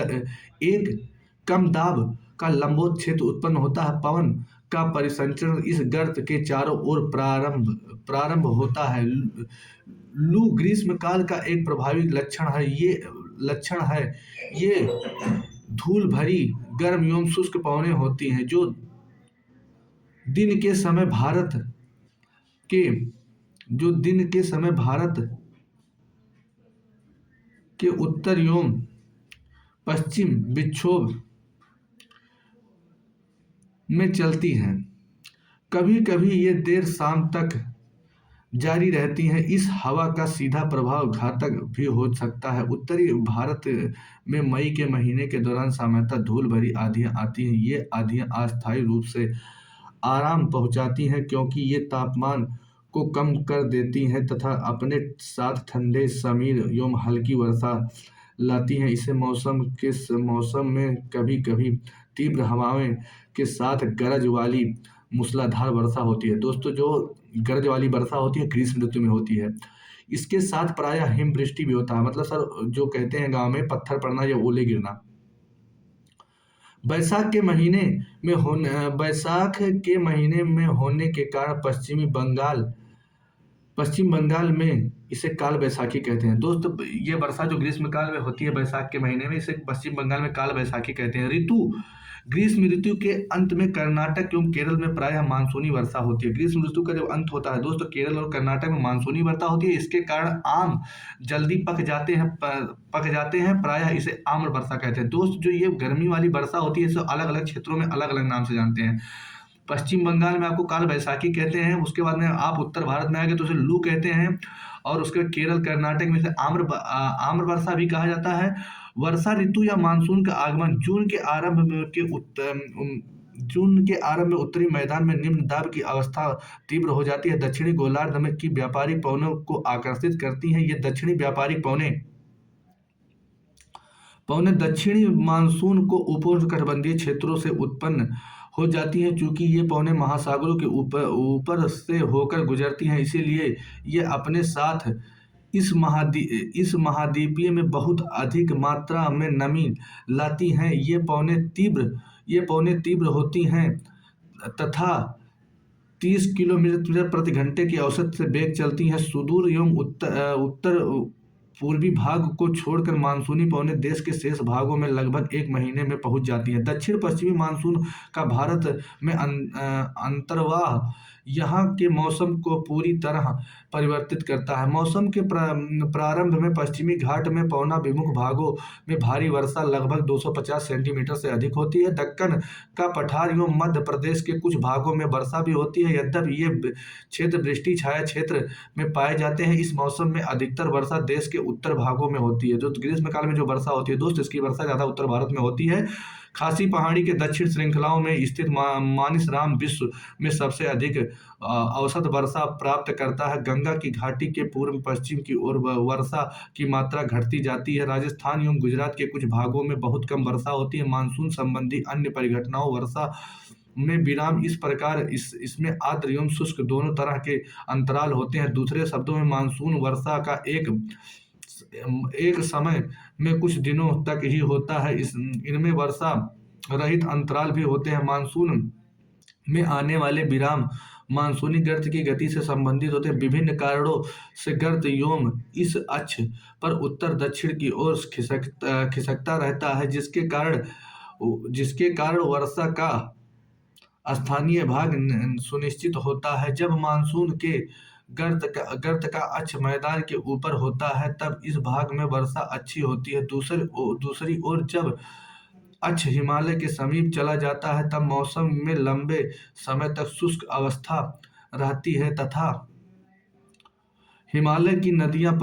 कम दाब का लंबवत क्षेत्र उत्पन्न होता है। पवन का परिसंचरण इस गर्त के चारों ओर प्रारंभ होता है। लू ग्रीष्म काल का एक प्रभावी लक्षण है। ये धूल भरी गर्म एवं शुष्क पवनें होती हैं, जो दिन के समय भारत के उत्तर एवं पश्चिम विक्षोभ में चलती हैं। कभी कभी ये देर शाम तक जारी रहती हैं। इस हवा का सीधा प्रभाव घातक भी हो सकता है। उत्तरी भारत में मई के महीने के दौरान सामान्यतः धूल भरी आंधियां आती हैं। ये आंधियां अस्थायी रूप से आराम पहुंचाती हैं, क्योंकि ये तापमान को कम कर देती हैं तथा अपने साथ ठंडे समीर एवं हल्की वर्षा लाती हैं। इसे मौसम में कभी कभी तीव्र हवाएं के साथ गरज वाली मूसलाधार वर्षा होती है। दोस्तों जो गरज वाली वर्षा होती है ग्रीष्म ऋतु में होती है। इसके साथ प्रायः हिमवृष्टि भी होता है, मतलब सर जो कहते हैं गाँव में पत्थर पड़ना या ओले गिरना। बैसाख के महीने में होने के कारण पश्चिम बंगाल में इसे काल बैसाखी कहते हैं। दोस्त ये वर्षा जो ग्रीष्म काल में होती है बैसाख के महीने में, इसे पश्चिम बंगाल में काल बैसाखी कहते हैं। ऋतु ग्रीष्म ऋतु के अंत में कर्नाटक एवं केरल में प्रायः मानसूनी वर्षा होती है। ग्रीष्म ऋतु का जब अंत होता है दोस्तों, केरल और कर्नाटक में मानसूनी वर्षा होती है। इसके कारण आम जल्दी पक जाते हैं, प्रायः इसे आम्र वर्षा कहते हैं। दोस्त जो ये गर्मी वाली वर्षा होती है इसे अलग अलग क्षेत्रों में अलग अलग नाम से जानते हैं। पश्चिम बंगाल में आपको काल बैसाखी कहते हैं, उसके बाद में आप उत्तर भारत में आएंगे तो उसे लू कहते हैं, और उसके बाद केरल कर्नाटक में इसे आम्र वर्षा भी कहा जाता है। वर्षा ऋतु या मानसून का आगमन जून के आरंभ में उत्तरी मैदान में निम्न दाब की अवस्था तीव्र हो जाती है। दक्षिणी गोलार्ध में की व्यापारिक पवनों को आकर्षित करती हैं। ये दक्षिणी व्यापारिक पवनें दक्षिणी मानसून को उपोष्णकटिबंधीय क्षेत्रों से उत्पन्न हो जाती हैं। चूंकि ये पवनें महासागरों के ऊपर से होकर गुजरती हैं, इसीलिए ये अपने साथ इस महाद्वीपीय में बहुत अधिक मात्रा में नमी लाती हैं। ये पवनें तीव्र होती हैं तथा 30 किलोमीटर प्रति घंटे की औसत से वेग चलती हैं। सुदूर एवं उत्तर पूर्वी भाग को छोड़कर मानसूनी पवनें देश के शेष भागों में लगभग एक महीने में पहुंच जाती हैं। दक्षिण पश्चिमी मानसून का भारत में अंतर्वाह यहाँ के मौसम को पूरी तरह परिवर्तित करता है। मौसम के प्रारंभ में पश्चिमी घाट में पवनाभिमुख भागों में भारी वर्षा लगभग 250 सेंटीमीटर से अधिक होती है। दक्कन का पठार एवं मध्य प्रदेश के कुछ भागों में वर्षा भी होती है। यद्यपि ये क्षेत्र वृष्टि छाया क्षेत्र में पाए जाते हैं। इस मौसम में अधिकतर वर्षा देश के उत्तर भागों में होती है। जो ग्रीष्म काल में जो वर्षा होती है दोस्त, इसकी वर्षा ज़्यादा उत्तर भारत में होती है। खासी पहाड़ी के दक्षिण श्रृंखलाओं में स्थित मानसराम विश्व में सबसे अधिक औसत वर्षा प्राप्त करता है। गंगा की घाटी के पूर्व पश्चिम की ओर वर्षा की मात्रा घटती जाती है। राजस्थान एवं गुजरात के कुछ भागों में बहुत कम वर्षा होती है। मानसून संबंधी अन्य परिघटनाओं वर्षा में विराम इस प्रकार इसमें आर्द्र एवं शुष्क दोनों तरह के अंतराल होते हैं। दूसरे शब्दों में मानसून वर्षा का एक समय में कुछ दिनों तक ही होता है। इनमें वर्षा रहित अंतराल भी होते हैं। मानसून में आने वाले विराम मानसूनी गर्त की गति से संबंधित होते हैं। विभिन्न कारणों से गर्त योम इस अक्ष पर उत्तर दक्षिण की ओर खिसकता रहता है, जिसके कारण वर्षा का स्थानीय भाग सुनिश्चित होता है। जब मानसून के गर्त का अक्ष मैदान के ऊपर होता है तब इस भाग में वर्षा अच्छी होती है। दूसरी ओर जब अक्ष हिमालय के समीप चला जाता है तब मौसम में लंबे समय तक शुष्क अवस्था रहती है तथा हिमालय की नदियां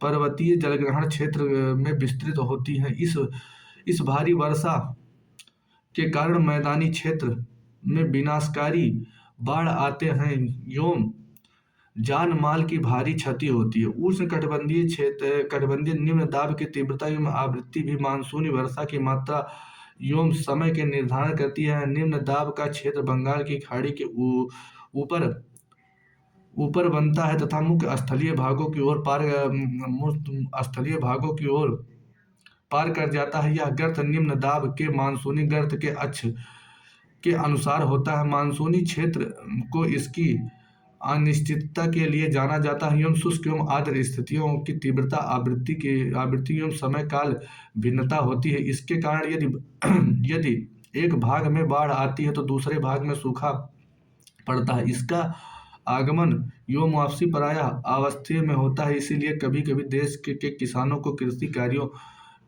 पर्वतीय जलग्रहण क्षेत्र में विस्तृत होती हैं। इस भारी वर्षा के कारण मैदानी क्षेत्र में विनाशकारी बाढ़ आते हैं एवं जान माल की भारी क्षति होती है। कटिबंधीय निम्न दाब की तीव्रता एवं आवृत्ति भी मानसूनी वर्षा की मात्रा एवं समय के निर्धारण करती है। निम्न दाब का क्षेत्र बंगाल की खाड़ी के ऊपर बनता है तथा मुख्य स्थलीय भागों की ओर पार कर जाता है। यह गर्त निम्न दाब के मानसूनी गर्त के अक्ष के अनुसार होता है। मानसूनी क्षेत्र को इसकी अनिश्चितता के लिए जाना जाता है एवं शुष्क एवं आर्द्र स्थितियों की तीव्रता आवृत्ति एवं समय काल भिन्नता होती है। इसके कारण यदि एक भाग में बाढ़ आती है तो दूसरे भाग में सूखा पड़ता है। इसका आगमन एवं वापसी प्रायः अवस्थीय में होता है। इसीलिए कभी कभी देश के किसानों को कृषि कार्यों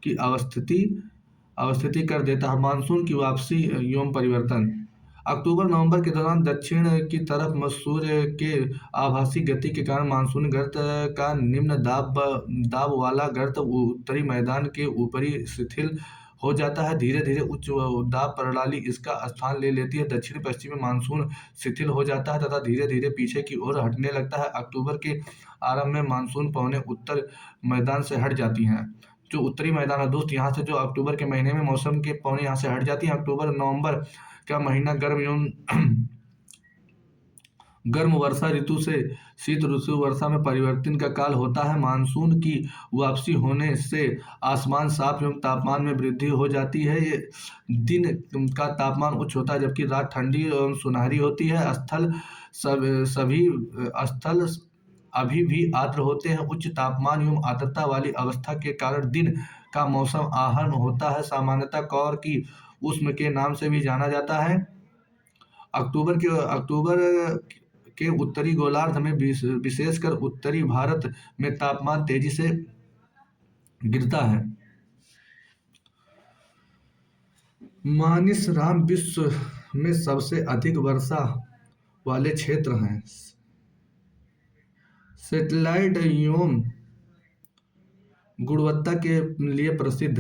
की अवस्थिति कर देता है। मानसून की वापसी एवं परिवर्तन अक्टूबर नवंबर के दौरान दक्षिण की तरफ सूर्य के आभासी गति के कारण मानसूनी गर्त का निम्न दाब वाला गर्त उत्तरी मैदान के ऊपरी शिथिल हो जाता है। धीरे धीरे उच्च दाब प्रणाली इसका स्थान ले लेती है। दक्षिण पश्चिमी मानसून शिथिल हो जाता है तथा धीरे धीरे पीछे की ओर हटने लगता है। अक्टूबर के आरंभ में मानसून पवनें उत्तर मैदान से हट जाती हैं जो उत्तरी मैदान है दोस्त, यहाँ से जो अक्टूबर के महीने में मौसम के पौने यहाँ से हट जाती है। अक्टूबर नवंबर का महीना गर्म एवं गर्म वर्षा ऋतु से शीत ऋतु वर्षा में परिवर्तन का काल होता है। मानसून की वापसी होने से आसमान साफ एवं तापमान में वृद्धि हो जाती है। ये दिन का तापमान उच्च होता है जबकि रात ठंडी एवं सुनहरी होती है। सभी स्थल अभी भी आर्द्र होते हैं। उच्च तापमान एवं आर्द्रता वाली अवस्था के कारण दिन का मौसम आहन होता है। सामान्यतः कौर की उष्ण के नाम से भी जाना जाता है। अक्टूबर के उत्तरी गोलार्ध में विशेषकर उत्तरी भारत में तापमान तेजी से गिरता है। मानसरोवर विश्व में सबसे अधिक वर्षा वाले क्षेत्र हैं। सैटेलाइट एवं गुणवत्ता के लिए प्रसिद्ध।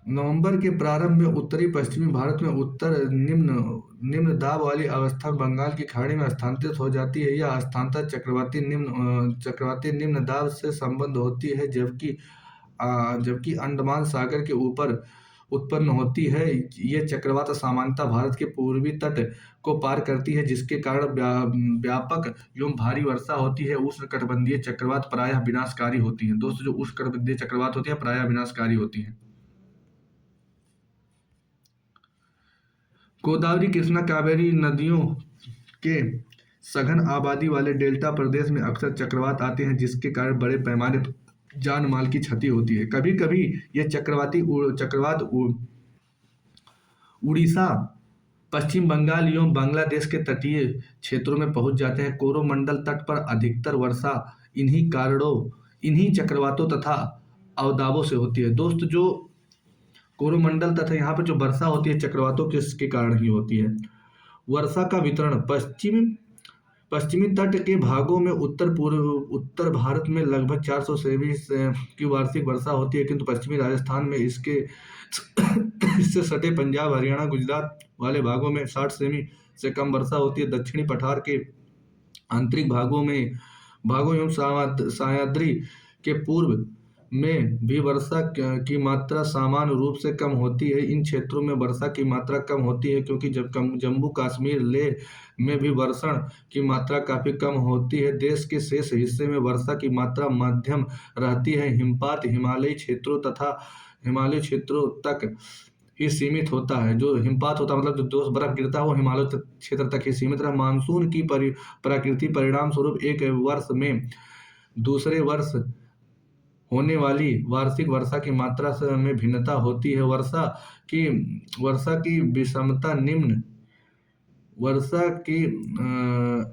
नवंबर के प्रारंभ में उत्तरी पश्चिमी भारत में उत्तर निम्न दाब वाली अवस्था बंगाल की खाड़ी में स्थानांतरित हो जाती है। यह स्थानांतर चक्रवाती निम्न दाब से संबंध होती है, जबकि अंडमान सागर के ऊपर उत्पन्न होती है। ये चक्रवात सामान्यतः भारत के पूर्वी तट को पार करती है, जिसके कारण व्यापक एवं भारी वर्षा होती है। उष्णकटिबंधीय चक्रवात प्रायः विनाशकारी होती हैं। दोस्तों, जो उष्णकटिबंधीय चक्रवात होती है प्रायः विनाशकारी होती हैं। गोदावरी, कृष्णा, कावेरी नदियों के सघन आबादी वाले डेल्टा प्रदेश में अक्सर चक्रवात आते हैं, जिसके कारण बड़े पैमाने पर जान माल की क्षति होती है। कभी कभी ये चक्रवात उड़ीसा, पश्चिम बंगाल एवं बांग्लादेश के तटीय क्षेत्रों में पहुंच जाते हैं। कोरोमंडल तट पर अधिकतर वर्षा इन्हीं चक्रवातों तथा अवदाबों से होती है। दोस्त, जो कोरोमंडल तथा यहाँ पर जो वर्षा होती है चक्रवातों के कारण ही होती है। वर्षा का वितरण पश्चिमी तट के भागों में उत्तर भारत में लगभग 400 सेमी की वार्षिक वर्षा होती है, किंतु पश्चिमी राजस्थान में इससे सटे पंजाब, हरियाणा, गुजरात वाले भागों में 60 सेमी से कम वर्षा होती है। दक्षिणी पठार के आंतरिक भागों एवं सह्याद्री के पूर्व में भी वर्षा की मात्रा सामान्य रूप से कम होती है। इन क्षेत्रों में वर्षा की मात्रा कम होती है क्योंकि जम्मू कश्मीर, लेह में भी वर्षण की मात्रा काफ़ी कम होती है। देश के शेष हिस्से में वर्षा की मात्रा मध्यम रहती है। हिमपात हिमालयी क्षेत्रों तक ही सीमित होता है। जो हिमपात होता है मतलब जो बर्फ गिरता है वो हिमालय क्षेत्र तक ही सीमित रहा। मानसून की प्रकृति परिणाम स्वरूप एक वर्ष में दूसरे वर्ष होने वाली वार्षिक वर्षा की मात्रा में भिन्नता होती है। वर्षा की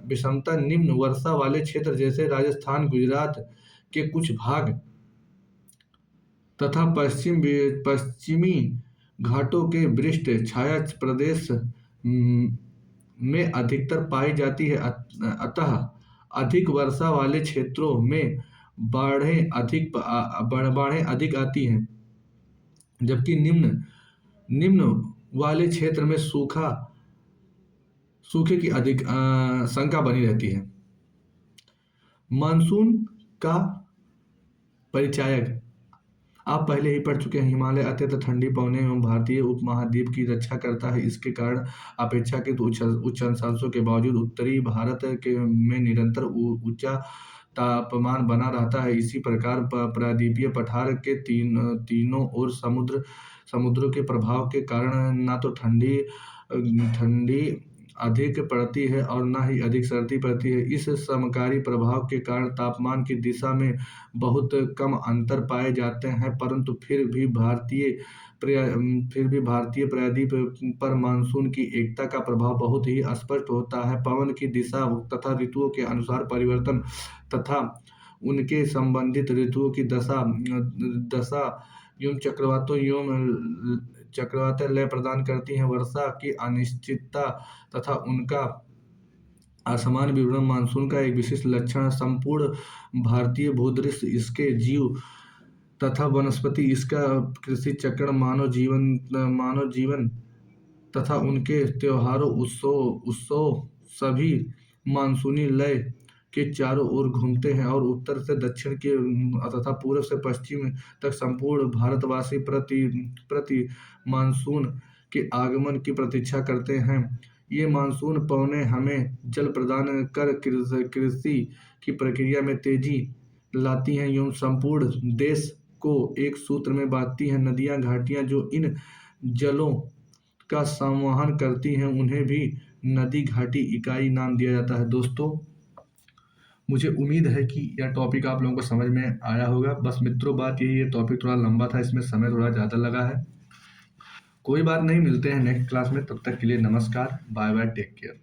विषमता निम्न वर्षा वाले क्षेत्र जैसे राजस्थान, गुजरात के कुछ भाग तथा पश्चिमी घाटों के वृष्ट छाया प्रदेश में अधिकतर पाई जाती है। अतः अधिक वर्षा वाले क्षेत्रों में बाढ़ें अधिक आती हैं, जबकि निम्न वाले क्षेत्र में सूखे की अधिक शंका बनी रहती है। मानसून का परिचायक आप पहले ही पढ़ चुके हैं। हिमालय अत्यंत ठंडी पवनों एवं भारतीय उपमहाद्वीप की रक्षा करता है। इसके कारण अपेक्षाकृत उच्च अक्षांशों के बावजूद उत्तरी भारत में निरंतर ऊंचा तापमान बना रहता है। इसी प्रकार प्रायद्वीपीय पठार के तीनों ओर समुद्रों के प्रभाव के कारण ना तो ठंडी अधिक पड़ती है और न ही अधिक सर्दी पड़ती है। इस समकारी प्रभाव के कारण तापमान की दिशा में बहुत कम अंतर पाए जाते हैं, परंतु फिर भी भारतीय प्रायद्वीप पर मानसून की एकता का प्रभाव बहुत ही स्पष्ट होता है। पवन की दिशा तथा ऋतुओं के अनुसार परिवर्तन तथा उनके संबंधित ऋतुओं की दशा एवं चक्रवातें लय प्रदान करती हैं। वर्षा की अनिश्चितता तथा उनका असमान विवरण मानसून का एक विशिष्ट लक्षण है। संपूर्ण भारतीय भूदृश्य, इसके जीव तथा वनस्पति, इसका कृषि चक्र, मानव जीवन तथा उनके त्योहारों उत्सव सभी मानसूनी लय के चारों ओर घूमते हैं और उत्तर से दक्षिण के तथा पूर्व से पश्चिम तक संपूर्ण भारतवासी प्रति प्रति मानसून के आगमन की प्रतीक्षा करते हैं। ये मानसून पवनें हमें जल प्रदान कर कृषि की प्रक्रिया में तेजी लाती हैं एवं संपूर्ण देश को एक सूत्र में बांधती हैं। नदियां घाटियां जो इन जलों का संवहन करती हैं उन्हें भी नदी घाटी इकाई नाम दिया जाता है। दोस्तों, मुझे उम्मीद है कि यह टॉपिक आप लोगों को समझ में आया होगा। बस मित्रों, बात यही है, टॉपिक थोड़ा लंबा था, इसमें समय थोड़ा ज़्यादा लगा है। कोई बात नहीं, मिलते हैं नेक्स्ट क्लास में, तब तक के लिए नमस्कार, बाय बाय, टेक केयर।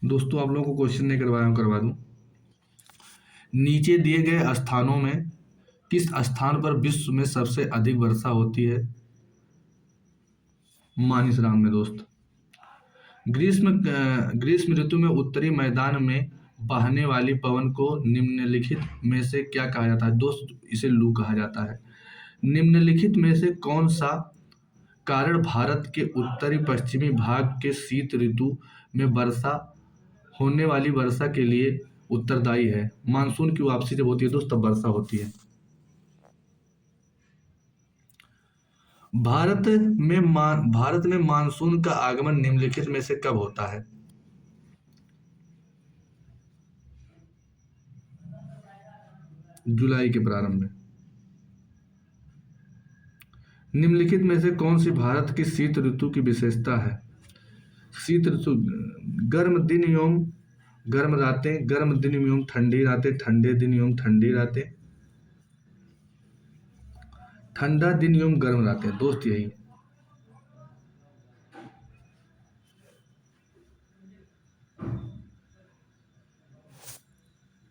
दोस्तों, आप लोगों को क्वेश्चन नहीं करवाया हूं, करवा दूं। नीचे दिए गए स्थानों में किस स्थान पर विश्व में सबसे अधिक वर्षा होती है? मानिसराम में दोस्त। ग्रीष्म ऋतु में उत्तरी मैदान में बहने वाली पवन को निम्नलिखित में से क्या कहा जाता है? दोस्त, इसे लू कहा जाता है। निम्नलिखित में से कौन सा कारण भारत के उत्तरी पश्चिमी भाग के शीत ऋतु में वर्षा होने वाली वर्षा के लिए उत्तरदायी है? मानसून की वापसी जब होती है दोस्त, तब वर्षा होती है। भारत में मानसून का आगमन निम्नलिखित में से कब होता है? जुलाई के प्रारंभ में। निम्नलिखित में से कौन सी भारत की शीत ऋतु की विशेषता है? शीत ऋतु गर्म दिन एवं गर्म रातें, गर्म दिन एवं ठंडी रातें, ठंडे दिन एवं ठंडी रातें, ठंडा दिन एवं गर्म रातें। दोस्त, यही